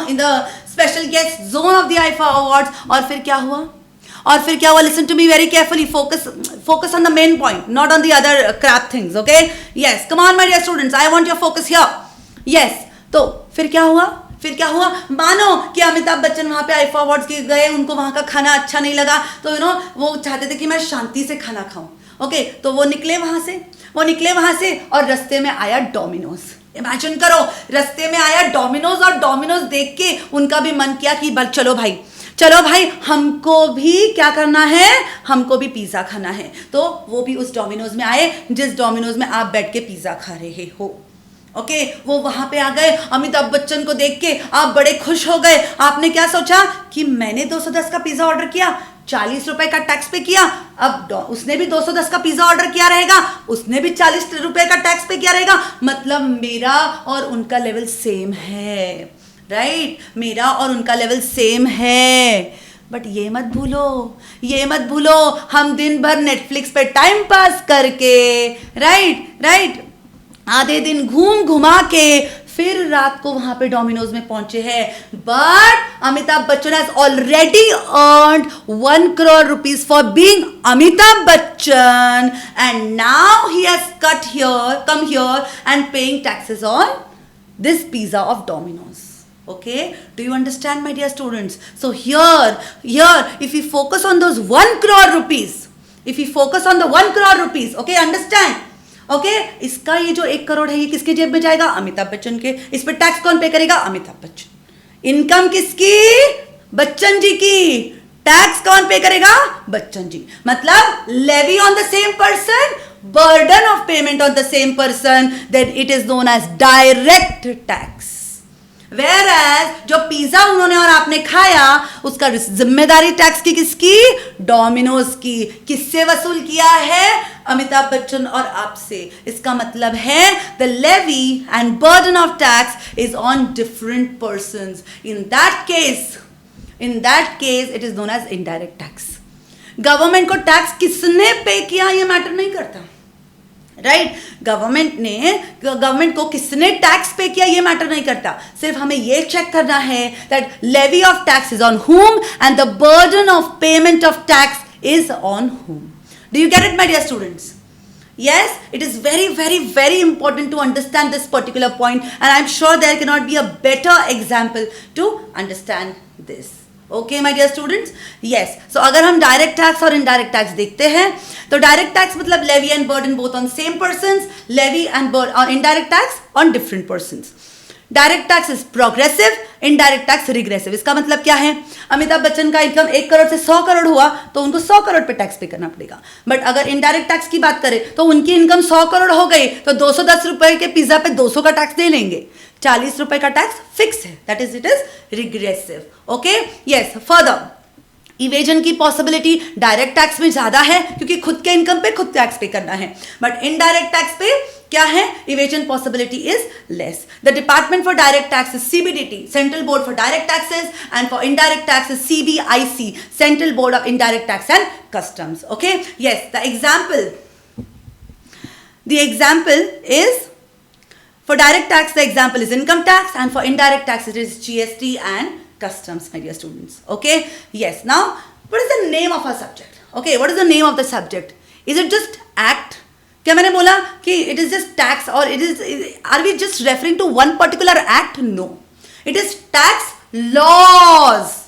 in the special guest zone of the IIFA Awards. और फिर क्या हुआ? Listen to me very carefully. Focus on the main point, not on the other crap things. Okay? Yes. Come on, my dear students. I want your focus here. Yes. तो फिर क्या हुआ? मानो कि अमिताभ बच्चन वहाँ पे आईफा अवार्ड्स के गए, उनको वहाँ का खाना अच्छा नहीं लगा, तो वो चाहते थे कि मैं शांति से खाना खाऊं. ओके, तो वो निकले वहां से और रास्ते में आया डोमिनोज. इमेजिन करो, रास्ते में आया डोमिनोज और डोमिनोज देख के उनका भी मन किया कि चलो भाई चलो भाई हमको भी क्या करना है, हमको भी पिज्जा खाना है, तो वो भी उस डोमिनोज में आए जिस डोमिनोज में आप बैठ के पिज्जा खा रहे हो। ओके, वो वहां पे आ गए, अमिताभ बच्चन को देख के आप बड़े खुश हो गए। आपने क्या सोचा कि मैंने 210 का पिज्जा ऑर्डर किया, 40 रुपए का टैक्स पे किया, अब उसने भी 210 का पिज्जा ऑर्डर किया रहेगा, उसने भी 40 रुपए का टैक्स पे किया रहेगा, मतलब मेरा और उनका लेवल सेम है, राइट? मेरा और उनका लेवल सेम है। बट ये मत भूलो, ये मत भूलो, हम दिन भर नेटफ्लिक्स पे टाइम पास करके, राइट, आधे दिन घूम घुमा के फिर रात को वहां पे डोमिनोज में पहुंचे हैं। But Amitabh Bachchan has already earned 1 crore rupees for being Amitabh Bachchan, and now he has come here and paying taxes on this pizza of Domino's. Okay, do you understand, my dear students? So here if we focus on those 1 crore rupees, if we focus on the 1 crore rupees, okay, understand? Okay, इसका ये जो 1 करोड़ है ये किसके जेब में जाएगा? अमिताभ बच्चन के। इस पर टैक्स कौन पे करेगा? अमिताभ बच्चन। इनकम किसकी? बच्चन जी की। टैक्स कौन पे करेगा? बच्चन जी। मतलब levy on the same person, burden of payment on the same person, then it is known as direct tax. Whereas जो पिज्जा उन्होंने और आपने खाया उसका जिम्मेदारी टैक्स की किसकी? डोमिनोज की। किससे वसूल किया है? अमिताभ बच्चन और आपसे। इसका मतलब है the levy and burden of tax is on different persons. In that case it is known as indirect tax. Government को टैक्स किसने पे किया ये मैटर नहीं करता, राइट? गवर्नमेंट को किसने टैक्स पे किया ये मैटर नहीं करता। सिर्फ हमें ये चेक करना है that levy of tax is on whom and the burden of payment of tax is on whom. Do you get it, my dear students? Yes, it is very, very, very important to understand this particular point, and I'm sure there cannot be a better example to understand this. Okay my dear students, yes. So अगर हम डायरेक्ट टैक्स और इनडायरेक्ट टैक्स देखते हैं तो डायरेक्ट टैक्स मतलब levy and burden both on same persons, levy and indirect tax on different persons. Direct tax is progressive, indirect tax regressive. इसका मतलब क्या है? अमिताभ बच्चन का इनकम 1 करोड़ से 100 करोड़ हुआ तो उनको 100 करोड़ पे टैक्स पे करना पड़ेगा। बट अगर इनडायरेक्ट टैक्स की बात करें तो उनकी इनकम 100 करोड़ हो गई तो 210 रुपए के पिज्जा पे 200 का टैक्स दे लेंगे, 40 रुपए का टैक्स फिक्स है, that is it is regressive. Okay, yes. Further evasion की पॉसिबिलिटी डायरेक्ट टैक्स में ज्यादा है क्योंकि खुद के इनकम पे खुद टैक्स पे करना है, बट इनडायरेक्ट टैक्स पे क्या है? Evasion possibility is less. The department for direct tax is CBDT, central board for direct taxes, and for indirect tax is CBIC, central board of indirect tax and customs. Okay, yes. The example is for direct tax the example is income tax, and for indirect tax it is GST and customs, my dear students. Okay, yes. Now what is the name of our subject? Okay, what is the name of the subject? Is it just act? क्या मैंने बोला कि it is just tax, or are we just referring to one particular act? No, it is tax laws.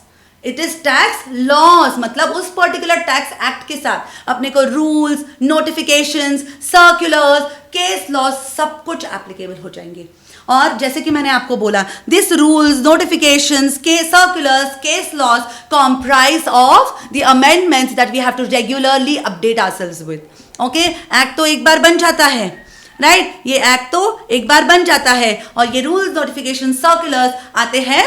It is tax laws, मतलब उस पर्टिकुलर टैक्स एक्ट के साथ अपने को rules, notifications, circulars, case laws सब कुछ एप्लीकेबल हो जाएंगे। और जैसे कि मैंने आपको बोला, this rules, notifications, case circulars, case laws comprise of the amendments that we have to regularly update ourselves with. Okay, act तो एक बार बन जाता है, राइट? ये एक्ट तो एक बार बन जाता है और ये रूल्स, नोटिफिकेशन, सर्कुलर्स आते हैं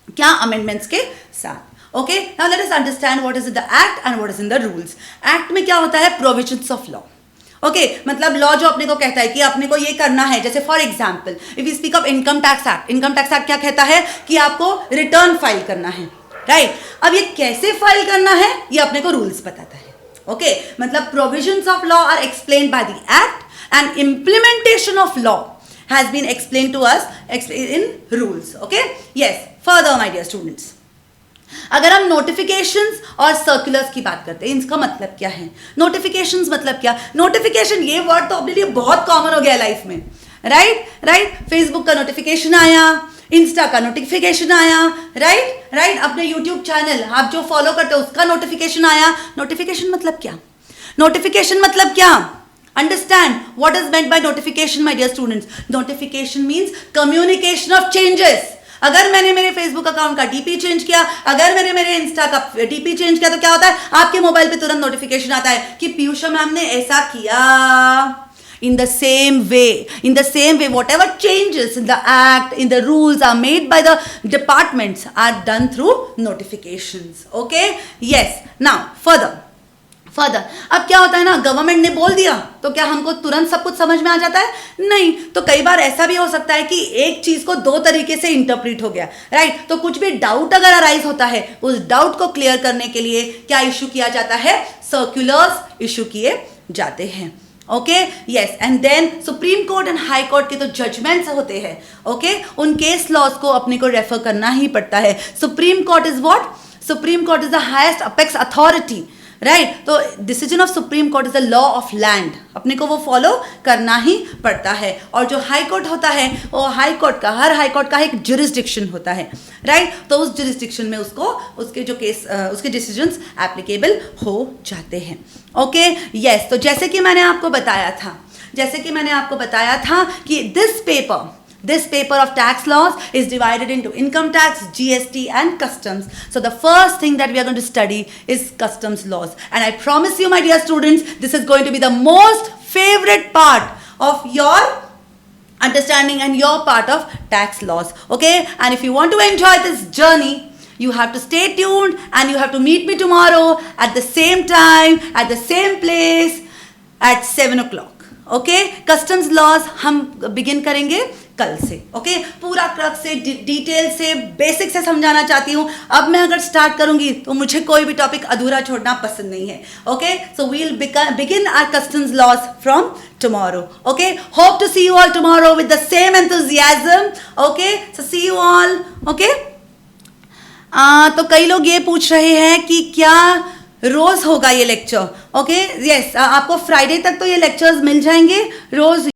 क्या? अमेंडमेंट्स के साथ। Okay, now let us understand what is the act and what is in the rules. Act में क्या होता है? Provisions of law. ओके, मतलब लॉ जो अपने को कहता है कि अपने को ये करना है। जैसे for example if you speak of income tax act, income tax act क्या कहता है कि आपको रिटर्न फाइल करना है, राइट? अब ये कैसे फाइल करना है ये अपने को रूल्स बताता है। ओके, मतलब provisions of law are explained by the act and implementation of law has been explained to us in rules. Okay, yes. Further, my dear students, अगर हम नोटिफिकेशंस और सर्कुलर्स की बात करते हैं, इसका मतलब क्या है? नोटिफिकेशंस मतलब क्या? नोटिफिकेशन ये वर्ड तो अपने लिए बहुत कॉमन हो गया है लाइफ में, राइट? फेसबुक का नोटिफिकेशन आया, इंस्टा का नोटिफिकेशन आया, राइट? अपने यूट्यूब चैनल आप जो फॉलो करते हो उसका नोटिफिकेशन आया। नोटिफिकेशन मतलब क्या? नोटिफिकेशन मतलब क्या? Understand what is meant by notification, my dear students. Notification means communication of changes. अगर मैंने मेरे फेसबुक अकाउंट का डीपी चेंज किया, अगर मैंने मेरे इंस्टा का डीपी चेंज किया, तो क्या होता है, आपके मोबाइल पे तुरंत नोटिफिकेशन आता है कि पीयूषा मैम ने ऐसा किया. In the same way, whatever changes in the act, in the rules are made by the departments are done through notifications. Okay? Yes. Now, further. अब क्या होता है ना, गवर्नमेंट ने बोल दिया तो क्या हमको तुरंत सब कुछ समझ में आ जाता है? नहीं. तो कई बार ऐसा भी हो सकता है कि एक चीज को दो तरीके से इंटरप्रेट हो गया, राइट? तो कुछ भी डाउट अगर अराइज होता है, उस डाउट को क्लियर करने के लिए क्या इशू किया जाता है? सर्कुलर्स इशू किए जाते हैं. Okay, yes. And then supreme court and high court के तो जजमेंट्स होते हैं. ओके, उन केस लॉज को अपने को रेफर करना ही पड़ता है. Supreme Court is what? Supreme Court is the highest apex authority, right? तो decision of Supreme Court is the law of land, अपने को वो फॉलो करना ही पड़ता है. और जो हाई कोर्ट होता है, वो हाई कोर्ट का, हर हाई कोर्ट का एक जुरिस्डिक्शन होता है, राइट? तो उस जुरिस्डिक्शन में उसको उसके जो केस उसके डिसीजंस एप्लीकेबल हो जाते हैं. Okay, yes. तो जैसे कि मैंने आपको बताया था कि this paper of tax laws is divided into income tax, GST and customs. So the first thing that we are going to study is customs laws. And I promise you, my dear students, this is going to be the most favorite part of your understanding and your part of tax laws. Okay? And if you want to enjoy this journey, you have to stay tuned and you have to meet me tomorrow at the same time, at the same place at 7 o'clock. Okay, customs laws हम बिगिन करेंगे कल से. ओके, पूरा क्रक से, डिटेल से, बेसिक से समझाना चाहती हूँ. अब मैं अगर स्टार्ट करूंगी तो मुझे कोई भी टॉपिक अधूरा छोड़ना पसंद नहीं है. Okay, so we will begin our customs laws from tomorrow. Okay, hope to see you all tomorrow with the same enthusiasm. Okay, so see you all. Okay, तो कई लोग ये पूछ रहे हैं कि क्या रोज होगा ये लेक्चर? ओके, यस, आपको फ्राइडे तक तो ये लेक्चर्स मिल जाएंगे रोज.